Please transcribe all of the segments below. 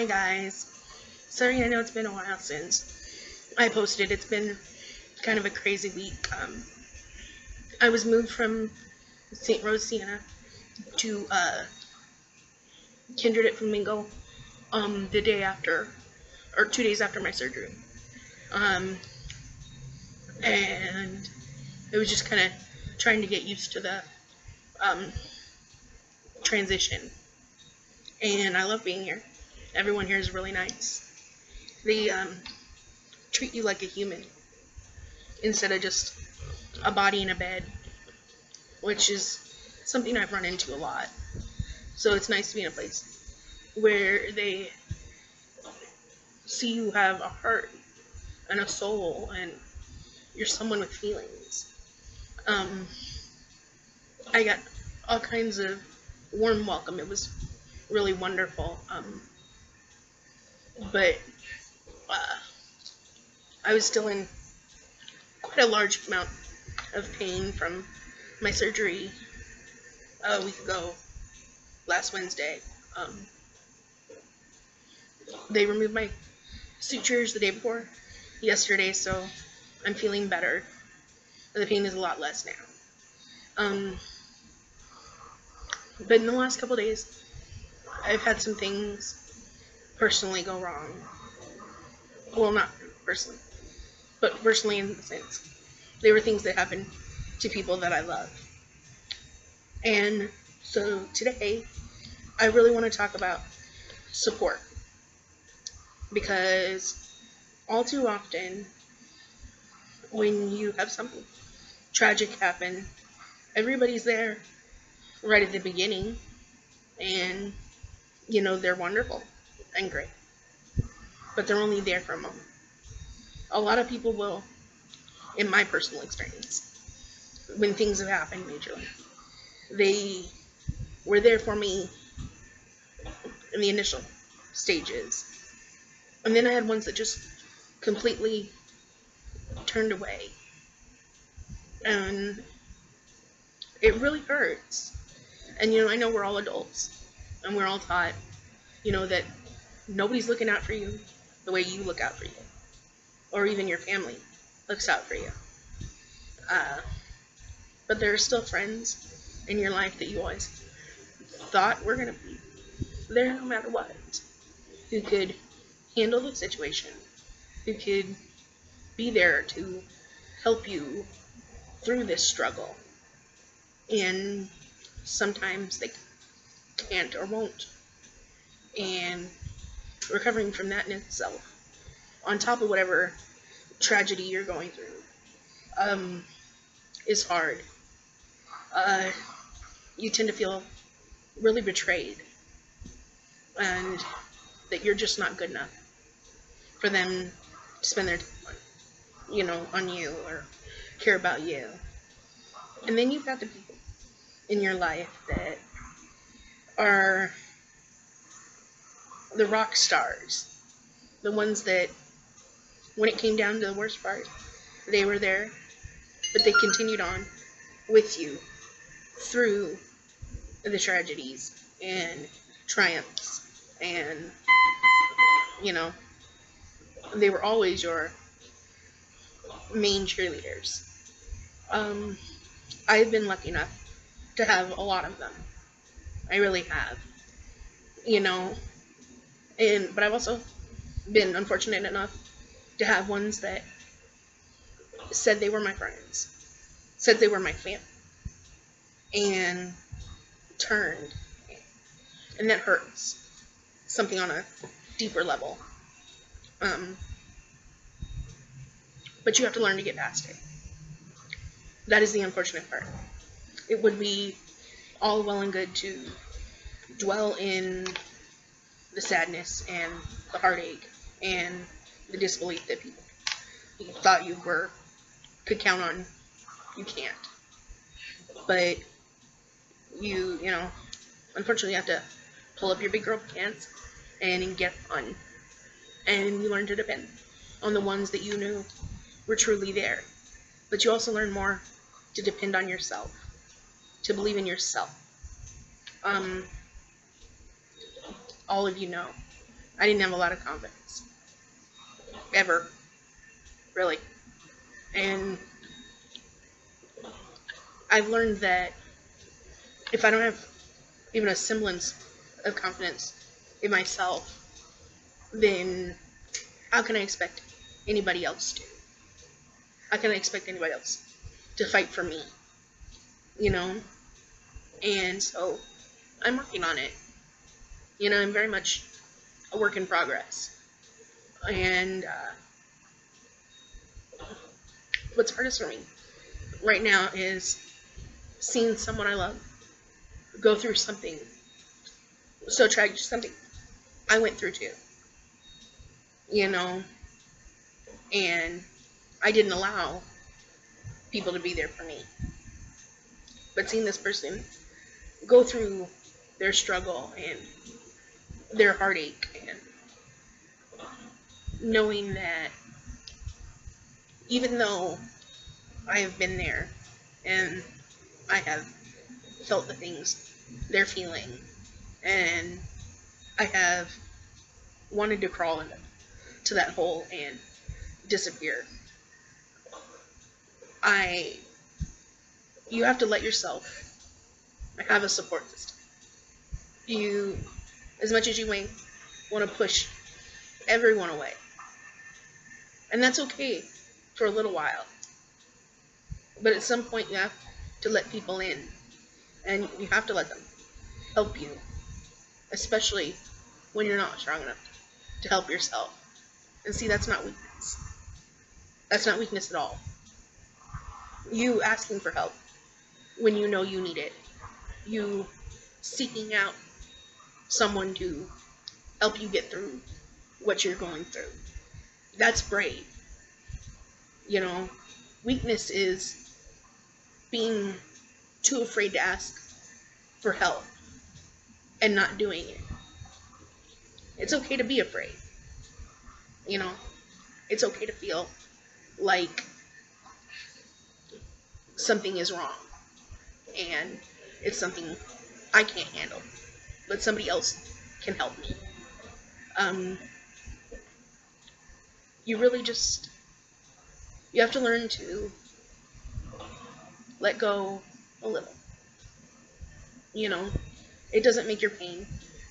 Hi guys. Sorry, I know it's been a while since I posted. It's been kind of a crazy week. I was moved from St. Rose, Sienna to Kindred at Flamingo the day after, or 2 days after my surgery. Um, and it was just kind of trying to get used to the um, transition. And I love being here. Everyone here is really nice. They treat you like a human instead of just a body in a bed, which is something I've run into a lot. So it's nice to be in a place where they see you have a heart and a soul and you're someone with feelings. I got all kinds of warm welcome. It was really wonderful. But I was still in quite a large amount of pain from my surgery a week ago, last Wednesday. They removed my sutures the day before yesterday, so I'm feeling better. The pain is a lot less now. But in the last couple days, I've had some things personally go wrong. Well, not personally, but personally in the sense they were things that happened to people that I love. And so today, I really want to talk about support, because all too often, when you have something tragic happen, everybody's there right at the beginning, and they're wonderful and great, but they're only there for a moment. A lot of people will, in my personal experience, when things have happened majorly, they were there for me in the initial stages, and then I had ones that just completely turned away, and it really hurts. And I know we're all adults, and we're all taught, that nobody's looking out for you the way you look out for you, or even your family looks out for you. But there are still friends in your life that you always thought were going to be there no matter what, who could handle the situation, who could be there to help you through this struggle. And sometimes they can't or won't. And recovering from that in itself, on top of whatever tragedy you're going through, is hard. You tend to feel really betrayed, and that you're just not good enough for them to spend their time on you or care about you. And then you've got the people in your life that are the rock stars, the ones that, when it came down to the worst part, they were there, but they continued on with you through the tragedies and triumphs, and they were always your main cheerleaders. I've been lucky enough to have a lot of them. I really have. But I've also been unfortunate enough to have ones that said they were my friends, said they were my family, and turned. And that hurts. Something on a deeper level. But you have to learn to get past it. That is the unfortunate part. It would be all well and good to dwell in the sadness and the heartache and the disbelief that people you thought you could count on. You can't. But you unfortunately have to pull up your big girl pants and get on. And you learn to depend on the ones that you knew were truly there. But you also learn more to depend on yourself, to believe in yourself. All of you know I didn't have a lot of confidence. Ever. Really. And I've learned that if I don't have even a semblance of confidence in myself, then how can I expect anybody else to? How can I expect anybody else to fight for me? You know? And so I'm working on it. You know, I'm very much a work in progress. And what's hardest for me right now is seeing someone I love go through something so tragic, something I went through too. You know? And I didn't allow people to be there for me. But seeing this person go through their struggle and their heartache, and knowing that even though I have been there and I have felt the things they're feeling, and I have wanted to crawl into that hole and disappear, you have to let yourself have a support system. You, as much as you may want to push everyone away, and that's okay for a little while, but at some point you have to let people in, and you have to let them help you, especially when you're not strong enough to help yourself. And see, that's not weakness. That's not weakness at all. You asking for help when you know you need it. You seeking out someone to help you get through what you're going through. That's brave. You know, weakness is being too afraid to ask for help and not doing it. It's okay to be afraid. You know, it's okay to feel like something is wrong and it's something I can't handle, but somebody else can help me. You really just, you have to learn to let go a little. You know, it doesn't make your pain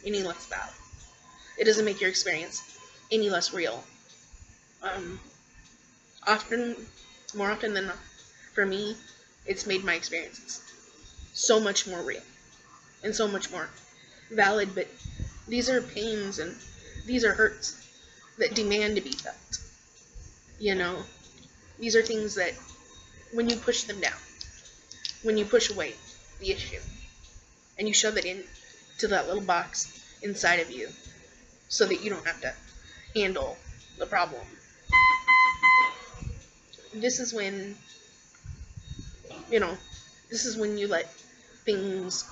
any less valid. It doesn't make your experience any less real. More often than not, for me, it's made my experiences so much more real and so much more valid. But these are pains and these are hurts that demand to be felt. You know, these are things that when you push them down, when you push away the issue, and you shove it into that little box inside of you so that you don't have to handle the problem, this is when, you know, this is when you let things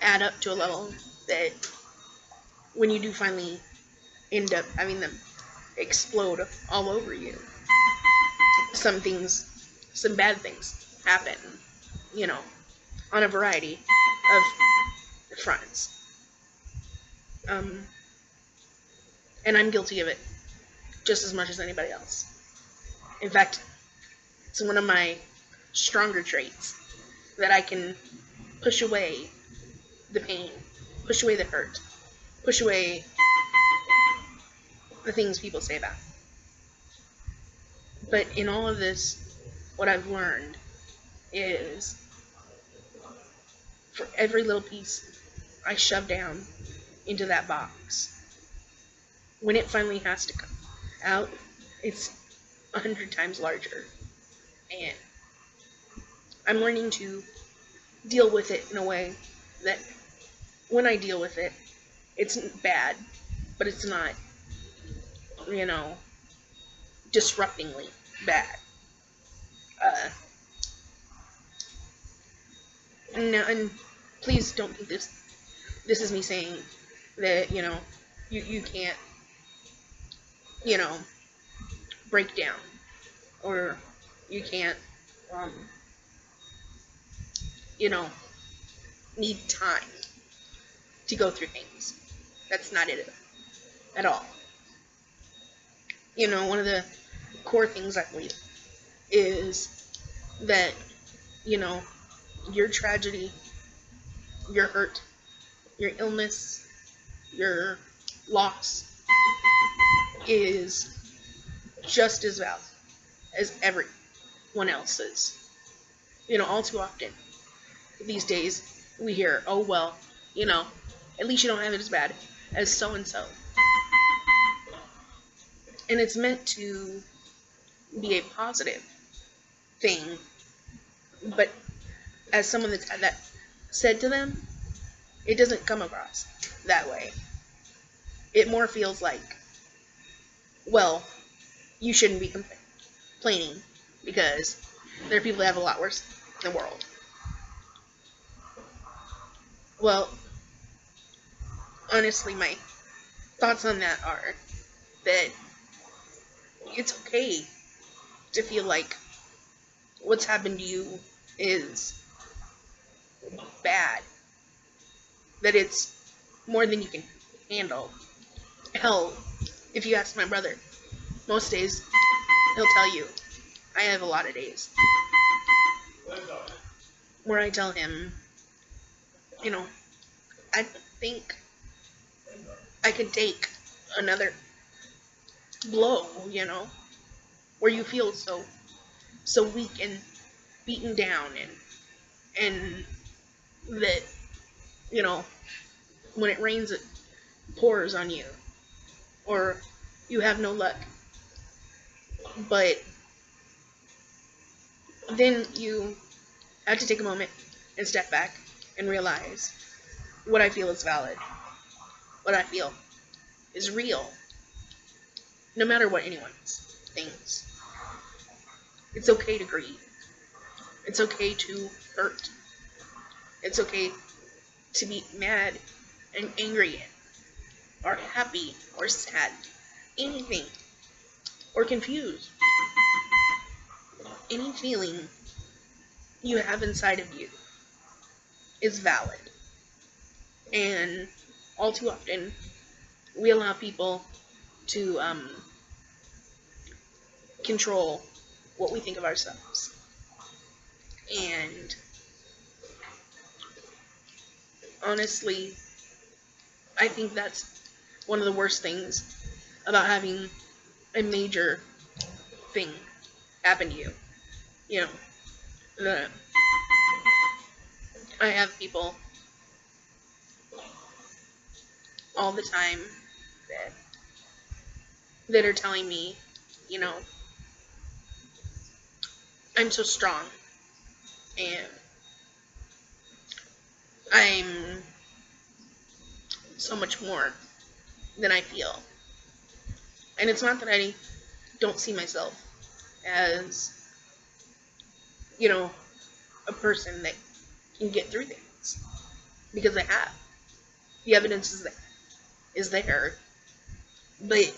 add up to a level that when you do finally end up having them explode all over you, some bad things happen, you know, on a variety of fronts. And I'm guilty of it just as much as anybody else. In fact, it's one of my stronger traits that I can push away the pain, push away the hurt, push away the things people say about me. But in all of this, what I've learned is for every little piece I shove down into that box, when it finally has to come out, it's 100 times larger. And I'm learning to deal with it in a way that when I deal with it, it's bad, but it's not, you know, disruptingly bad. And please don't think this is me saying that, you know, you can't, you know, break down, or you can't, you know, need time to go through things. That's not it at all. One of the core things I believe is that, you know, your tragedy, your hurt, your illness, your loss is just as valid as everyone else's. All too often these days we hear, oh, well, at least you don't have it as bad as so and so. And it's meant to be a positive thing, but as someone that's had that said to them, it doesn't come across that way. It more feels like, well, you shouldn't be complaining because there are people that have a lot worse in the world. Well, honestly, my thoughts on that are that it's okay to feel like what's happened to you is bad, that it's more than you can handle. Hell, if you ask my brother, most days he'll tell you I have a lot of days where I tell him, I think I could take another blow, where you feel so weak and beaten down, and that, when it rains it pours on you, or you have no luck. But then you have to take a moment and step back and realize what I feel is valid, what I feel is real, no matter what anyone thinks. It's okay to grieve. It's okay to hurt. It's okay to be mad and angry, or happy, or sad, anything, or confused. Any feeling you have inside of you is valid. And all too often, we allow people to control what we think of ourselves. And honestly, I think that's one of the worst things about having a major thing happen to you. I have people all the time that are telling me, I'm so strong, and I'm so much more than I feel. And it's not that I don't see myself as, a person that can get through things, because I have. The evidence is there. But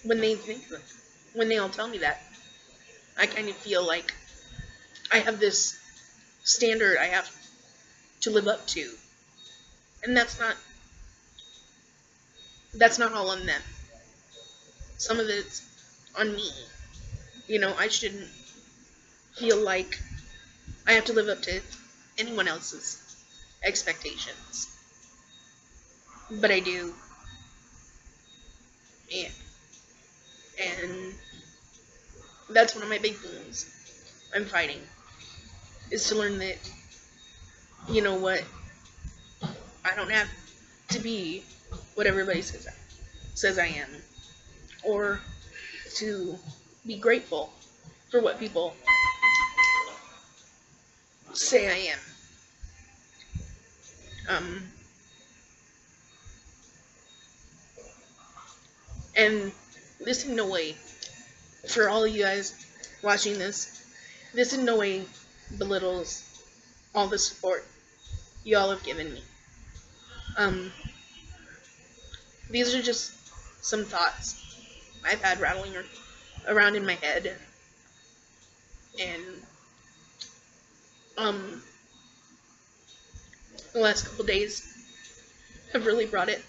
when they all tell me that, I kind of feel like I have this standard I have to live up to. And that's not all on them. Some of it's on me. I shouldn't feel like I have to live up to anyone else's expectations. But I do. And that's one of my big things I'm fighting, is to learn that, you know what, I don't have to be what everybody says I am, or to be grateful for what people say I am. And this in no way, for all of you guys watching this in no way belittles all the support y'all have given me. These are just some thoughts I've had rattling around in my head, and the last couple days have really brought it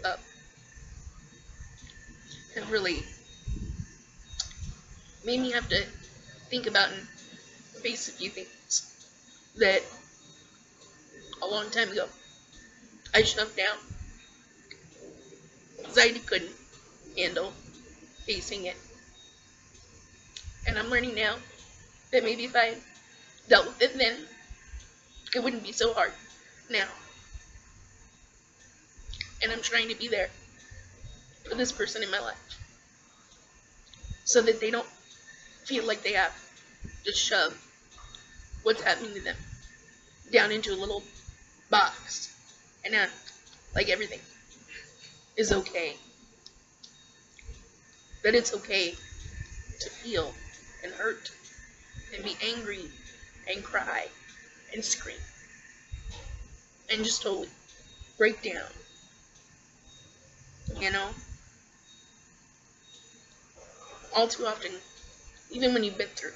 up. have really made me have to think about and face a few things that a long time ago I shoved down because I couldn't handle facing it. And I'm learning now that maybe if I dealt with it then, it wouldn't be so hard now. And I'm trying to be there for this person in my life so that they don't feel like they have to shove what's happening to them down into a little box and act like everything is okay. That it's okay to feel and hurt and be angry and cry and scream and just totally break down. You know? All too often, even when you've been through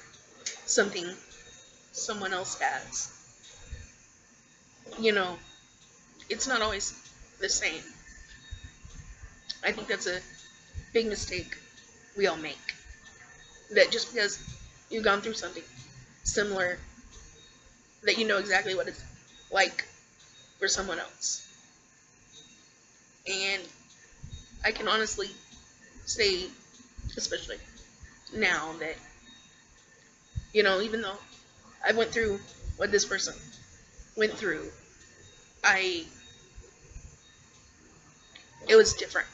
something someone else has, you know, it's not always the same. I think that's a big mistake we all make. That just because you've gone through something similar, that you know exactly what it's like for someone else. And I can honestly say, especially now, that, you know, even though I went through what this person went through, it was different.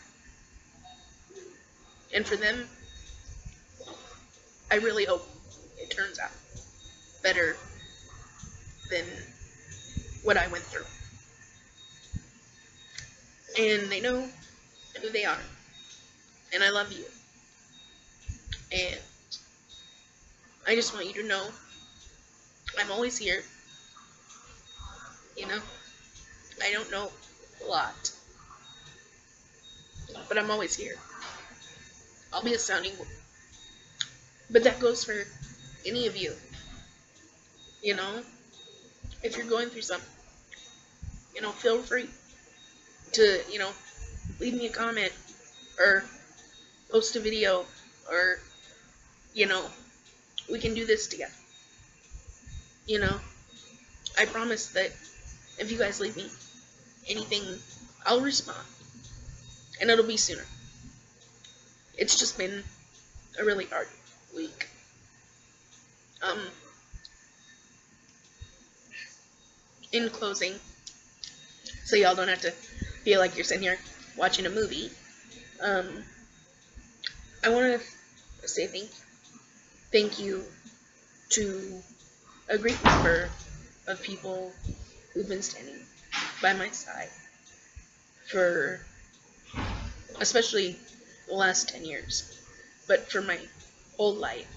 And for them, I really hope it turns out better than what I went through. And they know who they are. And I love you. And I just want you to know I'm always here. You know? I don't know a lot. But I'm always here. I'll be a sounding board. But that goes for any of you. You know? If you're going through something, you know, feel free to, you know, leave me a comment or post a video or, you know, we can do this together. You know? I promise that if you guys leave me anything, I'll respond. And it'll be sooner. It's just been a really hard week. In closing, so y'all don't have to feel like you're sitting here watching a movie, I want to say thank you to a great number of people who've been standing by my side for especially the last 10 years, but for my whole life,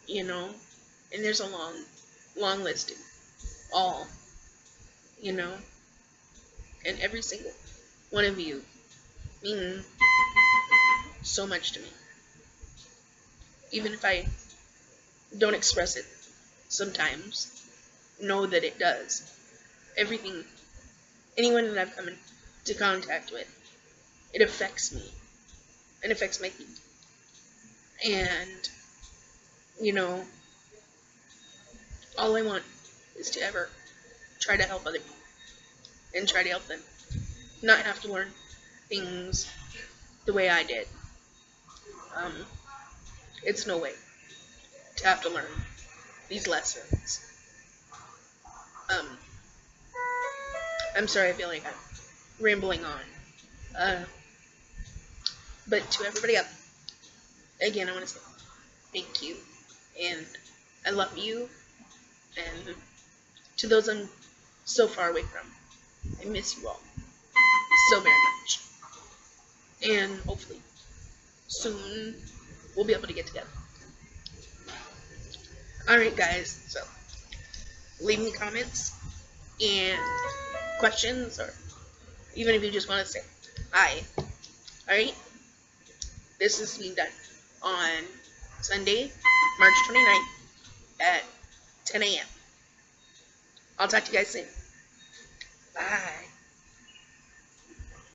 you know, and there's a long list of all, you know, and every single one of you mean so much to me. Even if I don't express it sometimes, know that it does. Everything, anyone that I've come into contact with, it affects me. It affects my feet. And, you know, all I want is to ever try to help other people. And try to help them not have to learn things the way I did. It's no way to have to learn these lessons. I'm sorry, I feel like I'm rambling on. But to everybody up, again, I want to say thank you, and I love you, and to those I'm so far away from, I miss you all so very much, and hopefully soon we'll be able to get together. Alright guys, so leave me comments and questions, or even if you just want to say hi. Alright, this is being done on Sunday, March 29th at 10 a.m. I'll talk to you guys soon. Bye.